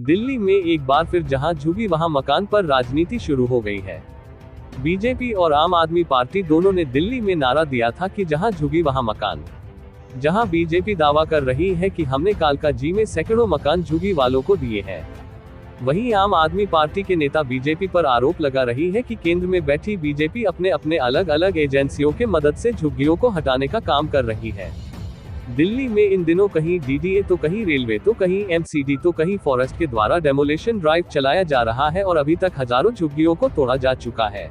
दिल्ली में एक बार फिर जहां झुगी वहां मकान पर राजनीति शुरू हो गई है। बीजेपी और आम आदमी पार्टी दोनों ने दिल्ली में नारा दिया था कि जहां झुगी वहां मकान। जहां बीजेपी दावा कर रही है कि हमने कालकाजी में सैकड़ों मकान झुगी वालों को दिए हैं, वहीं आम आदमी पार्टी के नेता बीजेपी पर आरोप लगा रही है कि केंद्र में बैठी बीजेपी अपने अपने अलग अलग एजेंसियों के मदद से झुग्गियों को हटाने का काम कर रही है। दिल्ली में इन दिनों कहीं डीडीए तो कहीं रेलवे तो कहीं एमसीडी तो कहीं फॉरेस्ट के द्वारा डेमोलिशन ड्राइव चलाया जा रहा है और अभी तक हजारों झुग्गियों को तोड़ा जा चुका है।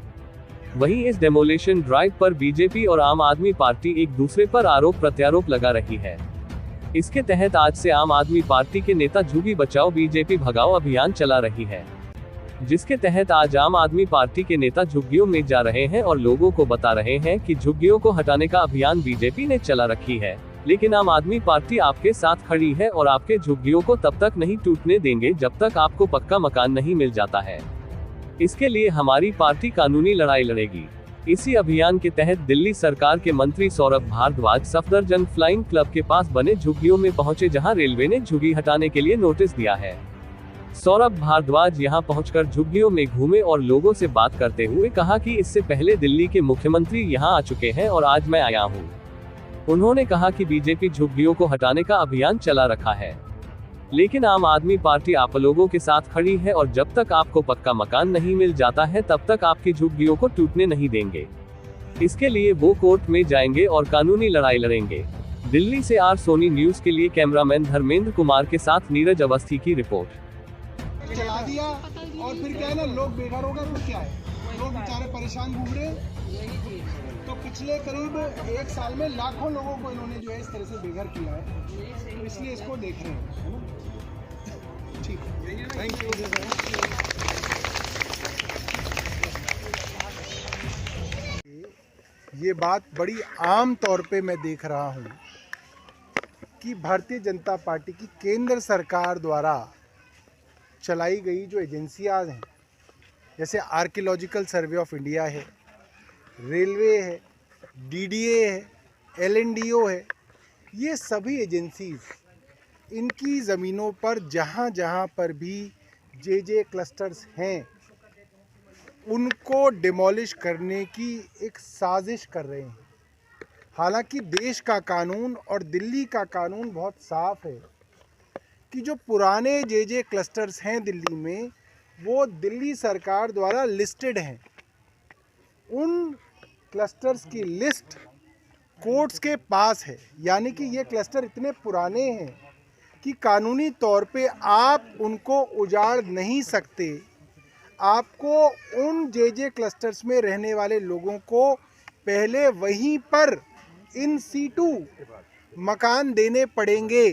वहीं इस डेमोलिशन ड्राइव पर बीजेपी और आम आदमी पार्टी एक दूसरे पर आरोप प्रत्यारोप लगा रही है। इसके तहत आज से आम आदमी पार्टी के नेता झुग्गी बचाओ बीजेपी भगाओ अभियान चला रही है, जिसके तहत आज आम आदमी पार्टी के नेता झुग्गियों में जा रहे हैं और लोगों को बता रहे हैं कि झुग्गियों को हटाने का अभियान बीजेपी ने चला रखी है, लेकिन आम आदमी पार्टी आपके साथ खड़ी है और आपके झुग्गियों को तब तक नहीं टूटने देंगे जब तक आपको पक्का मकान नहीं मिल जाता है। इसके लिए हमारी पार्टी कानूनी लड़ाई लड़ेगी। इसी अभियान के तहत दिल्ली सरकार के मंत्री सौरभ भारद्वाज सफदरजंग फ्लाइंग क्लब के पास बने झुग्गियों में पहुंचे, जहां रेलवे ने झुग्गी हटाने के लिए नोटिस दिया है। सौरभ भारद्वाज यहां पहुंचकर झुग्गियों में घूमे और लोगों से बात करते हुए कहा कि इससे पहले दिल्ली के मुख्यमंत्री यहां आ चुके हैं और आज मैं आया हूं। उन्होंने कहा कि बीजेपी झुग्गियों को हटाने का अभियान चला रखा है, लेकिन आम आदमी पार्टी आप लोगों के साथ खड़ी है और जब तक आपको पक्का मकान नहीं मिल जाता है तब तक आपकी झुग्गियों को टूटने नहीं देंगे। इसके लिए वो कोर्ट में जाएंगे और कानूनी लड़ाई लड़ेंगे। दिल्ली से आर सोनी न्यूज के लिए कैमरामैन धर्मेंद्र कुमार के साथ नीरज अवस्थी की रिपोर्ट। चला दिया और फिर क्या है ना, लोग बेघर हो गए, तो क्या है, लोग बेचारे परेशान घूम रहे। तो पिछले करीब एक साल में लाखों लोगों को इन्होंने जो है इस तरह से बेघर किया है, तो इसलिए इसको देख रहे हैं, है ना। ठीक है, थैंक यू। ये बात बड़ी आम तौर पे मैं देख रहा हूँ कि भारतीय जनता पार्टी की केंद्र सरकार द्वारा चलाई गई जो एजेंसियां हैं, जैसे आर्कियोलॉजिकल सर्वे ऑफ इंडिया है, रेलवे है, डीडीए है, एलएनडीओ है, ये सभी एजेंसीज इनकी ज़मीनों पर जहाँ जहाँ पर भी जे क्लस्टर्स हैं उनको डिमोलिश करने की एक साजिश कर रहे हैं। हालांकि देश का कानून और दिल्ली का कानून बहुत साफ है कि जो पुराने जे क्लस्टर्स हैं दिल्ली में, वो दिल्ली सरकार द्वारा लिस्टेड हैं। उन क्लस्टर्स की लिस्ट कोर्ट्स के पास है, यानी कि ये क्लस्टर इतने पुराने हैं कि कानूनी तौर पे आप उनको उजाड़ नहीं सकते। आपको उन जे क्लस्टर्स में रहने वाले लोगों को पहले वहीं पर इन सीटू मकान देने पड़ेंगे।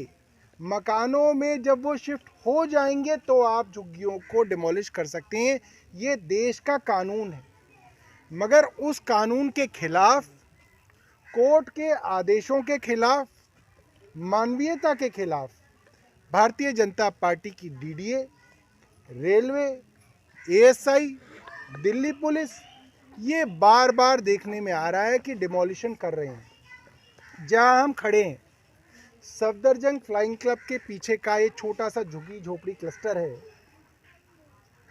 मकानों में जब वो शिफ्ट हो जाएंगे तो आप झुग्गियों को डिमोलिश कर सकते हैं। ये देश का कानून है, मगर उस कानून के खिलाफ, कोर्ट के आदेशों के खिलाफ, मानवीयता के खिलाफ भारतीय जनता पार्टी की DDA, railway, ASI, Delhi police ये बार बार देखने में आ रहा है कि डिमोलिशन कर रहे हैं। जहां हम खड़े हैं, सफदरजंग फ्लाइंग क्लब के पीछे का ये छोटा सा झुग्गी झोपड़ी क्लस्टर है।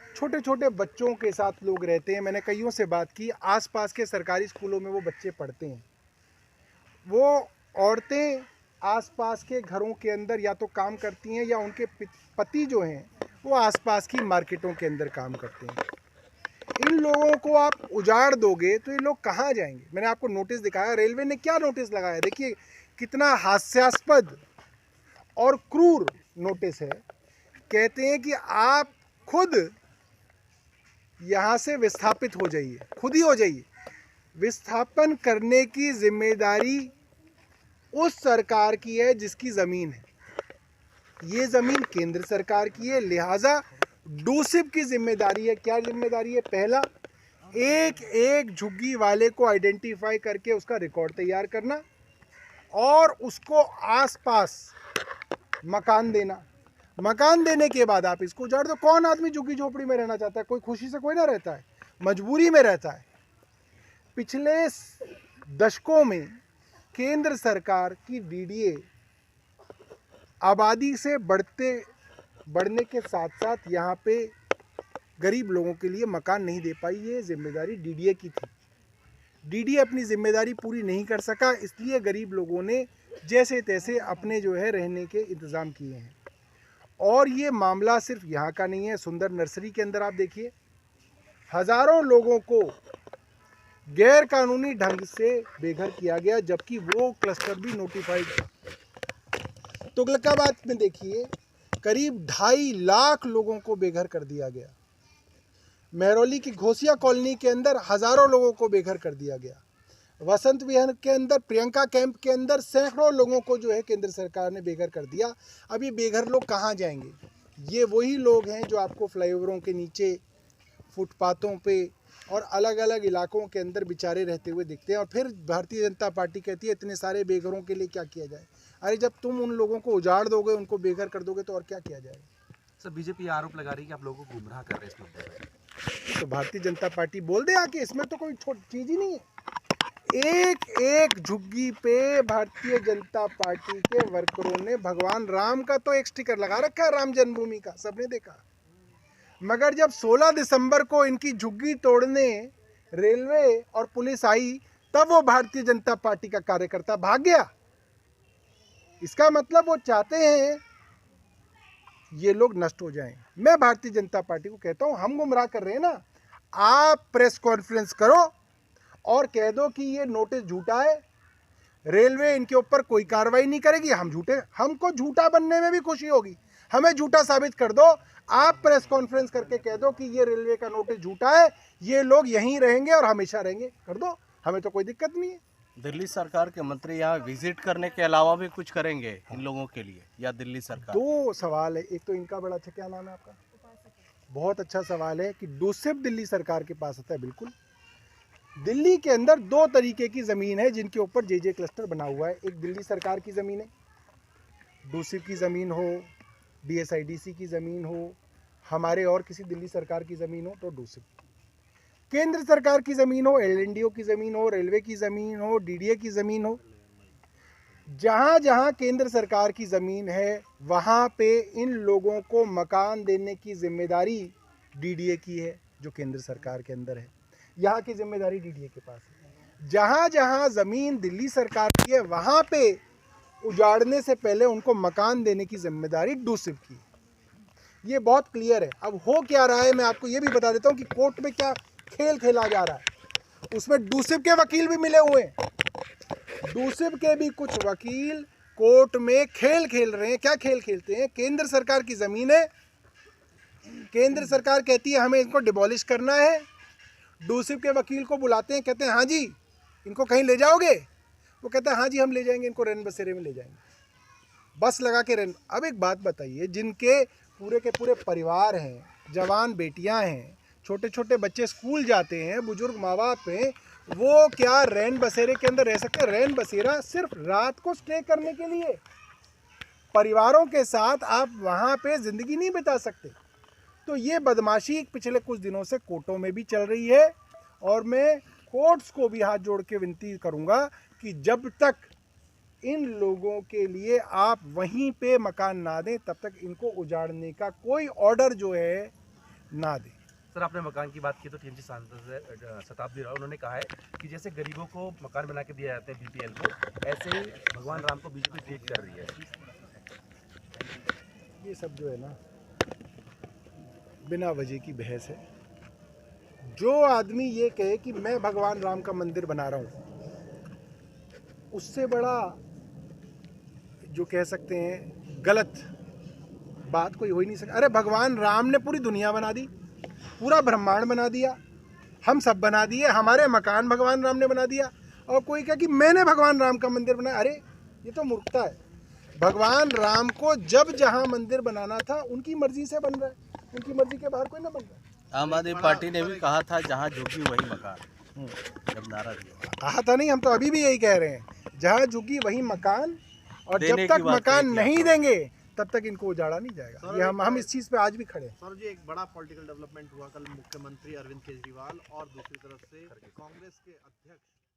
छोटे छोटे बच्चों के साथ लोग रहते हैं। मैंने कईयों से बात की, आसपास के सरकारी स्कूलों में वो बच्चे पढ़ते हैं। वो औरतें आसपास के घरों के अंदर या तो काम करती हैं या उनके पति जो हैं वो आसपास की मार्केटों के अंदर काम करते हैं। इन लोगों को आप उजाड़ दोगे तो ये लोग कहाँ जाएंगे। मैंने आपको नोटिस दिखाया, रेलवे ने क्या नोटिस लगाया, देखिए कितना हास्यास्पद और क्रूर नोटिस है। कहते हैं कि आप खुद यहाँ से विस्थापित हो जाइए, खुद ही हो जाइए। विस्थापन करने की जिम्मेदारी उस सरकार की है जिसकी ज़मीन है। ये ज़मीन केंद्र सरकार की है, लिहाजा डूसिप की जिम्मेदारी है। क्या जिम्मेदारी है? पहला, एक एक झुग्गी वाले को आइडेंटिफाई करके उसका रिकॉर्ड तैयार करना और उसको आसपास मकान देना। मकान देने के बाद आप इसको उजाड़ दो। कौन आदमी झुग्गी झोपड़ी में रहना चाहता है? कोई खुशी से कोई ना रहता है, मजबूरी में रहता है। पिछले दशकों में केंद्र सरकार की डीडीए आबादी से बढ़ते बढ़ने के साथ साथ यहाँ पे गरीब लोगों के लिए मकान नहीं दे पाई। ये जिम्मेदारी डीडीए की थी। डीडीए अपनी जिम्मेदारी पूरी नहीं कर सका, इसलिए गरीब लोगों ने जैसे तैसे अपने जो है रहने के इंतज़ाम किए हैं। और ये मामला सिर्फ यहाँ का नहीं है। सुंदर नर्सरी के अंदर आप देखिए, हज़ारों लोगों को गैर कानूनी ढंग से बेघर किया गया, जबकि वो क्लस्टर भी नोटिफाइड था। तुगलकाबाद में देखिए, करीब 2.5 लाख लोगों को बेघर कर दिया गया। महरौली की घोसिया कॉलोनी के अंदर हज़ारों लोगों को बेघर कर दिया गया। वसंत विहार के अंदर, प्रियंका कैंप के अंदर सैकड़ों लोगों को जो है केंद्र सरकार ने बेघर कर दिया। अब ये बेघर लोग कहाँ जाएंगे? ये वही लोग हैं जो आपको फ्लाईओवरों के नीचे, फुटपाथों पे और अलग अलग इलाकों के अंदर बेचारे रहते हुए दिखते हैं। और फिर भारतीय जनता पार्टी कहती है इतने सारे बेघरों के लिए क्या किया जाए। अरे जब तुम उन लोगों को उजाड़ दोगे, उनको बेघर कर दोगे, तो और क्या किया जाएगा? सर, बीजेपी आरोप लगा रही है कि आप लोगों को गुमराह कर रहे हैं इस मुद्दे पर। तो भारतीय जनता पार्टी बोल दे आके, इसमें तो कोई छोटी चीज़ ही नहीं है। एक एक झुग्गी पे भारतीय जनता पार्टी के वर्करों ने भगवान राम का तो एक स्टिकर लगा रखा है, राम जन्मभूमि का, सबने देखा। मगर जब 16 दिसंबर को इनकी झुग्गी तोड़ने रेलवे और पुलिस आई, तब वो भारतीय जनता पार्टी का कार्यकर्ता भाग गया। इसका मतलब वो चाहते हैं ये लोग नष्ट हो जाएं। मैं भारतीय जनता पार्टी को कहता हूं, हम गुमराह कर रहे हैं ना, आप प्रेस कॉन्फ्रेंस करो और कह दो कि ये नोटिस झूठा है, रेलवे इनके ऊपर कोई कार्रवाई नहीं करेगी। हमको झूठा बनने में भी खुशी होगी, हमें झूठा साबित कर दो। आप प्रेस कॉन्फ्रेंस करके कह दो कि ये रेलवे का नोटिस झूठा है, ये लोग यहीं रहेंगे और हमेशा रहेंगे, कर दो, हमें तो कोई दिक्कत नहीं है। दिल्ली सरकार के मंत्री यहाँ विजिट करने के अलावा भी कुछ करेंगे इन लोगों के लिए, या दिल्ली सरकार? 2 सवाल है। एक तो इनका बड़ा अच्छा, क्या नाम है आपका? बहुत अच्छा सवाल है कि डोसिप दिल्ली सरकार के पास आता है। बिल्कुल, दिल्ली के अंदर 2 तरीके की ज़मीन है जिनके ऊपर जे क्लस्टर बना हुआ है। एक दिल्ली सरकार की ज़मीन है, डोसिप की ज़मीन हो, DSIDC की ज़मीन हो, हमारे और किसी दिल्ली सरकार की ज़मीन हो तो डोसिप। केंद्र सरकार की ज़मीन हो, LNDO की ज़मीन हो, रेलवे की ज़मीन हो, DDA की ज़मीन हो, जहाँ जहाँ केंद्र सरकार की ज़मीन है वहाँ पे इन लोगों को मकान देने की जिम्मेदारी DDA की है, जो केंद्र सरकार के अंदर है। यहाँ की जिम्मेदारी DDA के पास है। जहाँ जहाँ ज़मीन दिल्ली सरकार की है वहाँ पे उजाड़ने से पहले उनको मकान देने की जिम्मेदारी डोसिप की है। ये बहुत क्लियर है। अब हो क्या रहा है मैं आपको ये भी बता देता हूँ कि कोर्ट में क्या खेल खेला जा रहा है। उसमें डोसिप के वकील भी मिले हुए हैं। डोसिप के भी कुछ वकील कोर्ट में खेल खेल रहे हैं। क्या खेल खेलते हैं? केंद्र सरकार की ज़मीन है, केंद्र सरकार कहती है हमें इनको डिमोलिश करना है। डोसिप के वकील को बुलाते हैं, कहते हैं हाँ जी इनको कहीं ले जाओगे? वो कहता है हाँ जी हम ले जाएंगे, इनको रैन बसेरे में ले जाएंगे, बस लगा के रैन। अब एक बात बताइए, जिनके पूरे के पूरे परिवार हैं, जवान बेटियां हैं, छोटे छोटे बच्चे स्कूल जाते हैं, बुजुर्ग माँ बाप हैं, वो क्या रैन बसेरे के अंदर रह सकते हैं? रैन बसेरा सिर्फ रात को स्टे करने के लिए, परिवारों के साथ आप वहाँ पे ज़िंदगी नहीं बिता सकते। तो ये बदमाशी पिछले कुछ दिनों से कोर्टों में भी चल रही है। और मैं कोर्ट्स को भी हाथ जोड़ के विनती करूँगा कि जब तक इन लोगों के लिए आप वहीं पे मकान ना दें, तब तक इनको उजाड़ने का कोई ऑर्डर जो है ना दें। सर, आपने मकान की बात की तो TMC सांसद शताब्दी राव, उन्होंने कहा है कि जैसे गरीबों को मकान बना के दिया जाता है BPL को, ऐसे ही भगवान राम को बीजेपी ट्रीट कर रही है। ये सब जो है ना बिना वजह की बहस है। जो आदमी ये कहे कि मैं भगवान राम का मंदिर बना रहा हूँ, उससे बड़ा जो कह सकते हैं गलत बात कोई हो ही नहीं सकता। अरे भगवान राम ने पूरी दुनिया बना दी, पूरा ब्रह्मांड बना दिया, हम सब बना दिए, हमारे मकान भगवान राम ने बना दिया, और कोई कहे कि मैंने भगवान राम का मंदिर बनाया। अरे ये तो मूर्खता है। भगवान राम को जब जहाँ मंदिर बनाना था उनकी मर्जी से बन रहा है, उनकी मर्जी के बाहर कोई ना बन रहा है। आम आदमी पार्टी ने भी कहा था जहाँ झुकी वही मकान, जब नारा दिया। कहा था नहीं, हम तो अभी भी यही कह रहे हैं, जहाँ झुकी वही मकान, और जब तक मकान नहीं देंगे तब तक इनको उजाड़ा नहीं जाएगा। ये हम इस चीज़ पे आज भी खड़े हैं। सर जी, एक बड़ा पॉलिटिकल डेवलपमेंट हुआ कल। मुख्यमंत्री अरविंद केजरीवाल और दूसरी तरफ से कांग्रेस के अध्यक्ष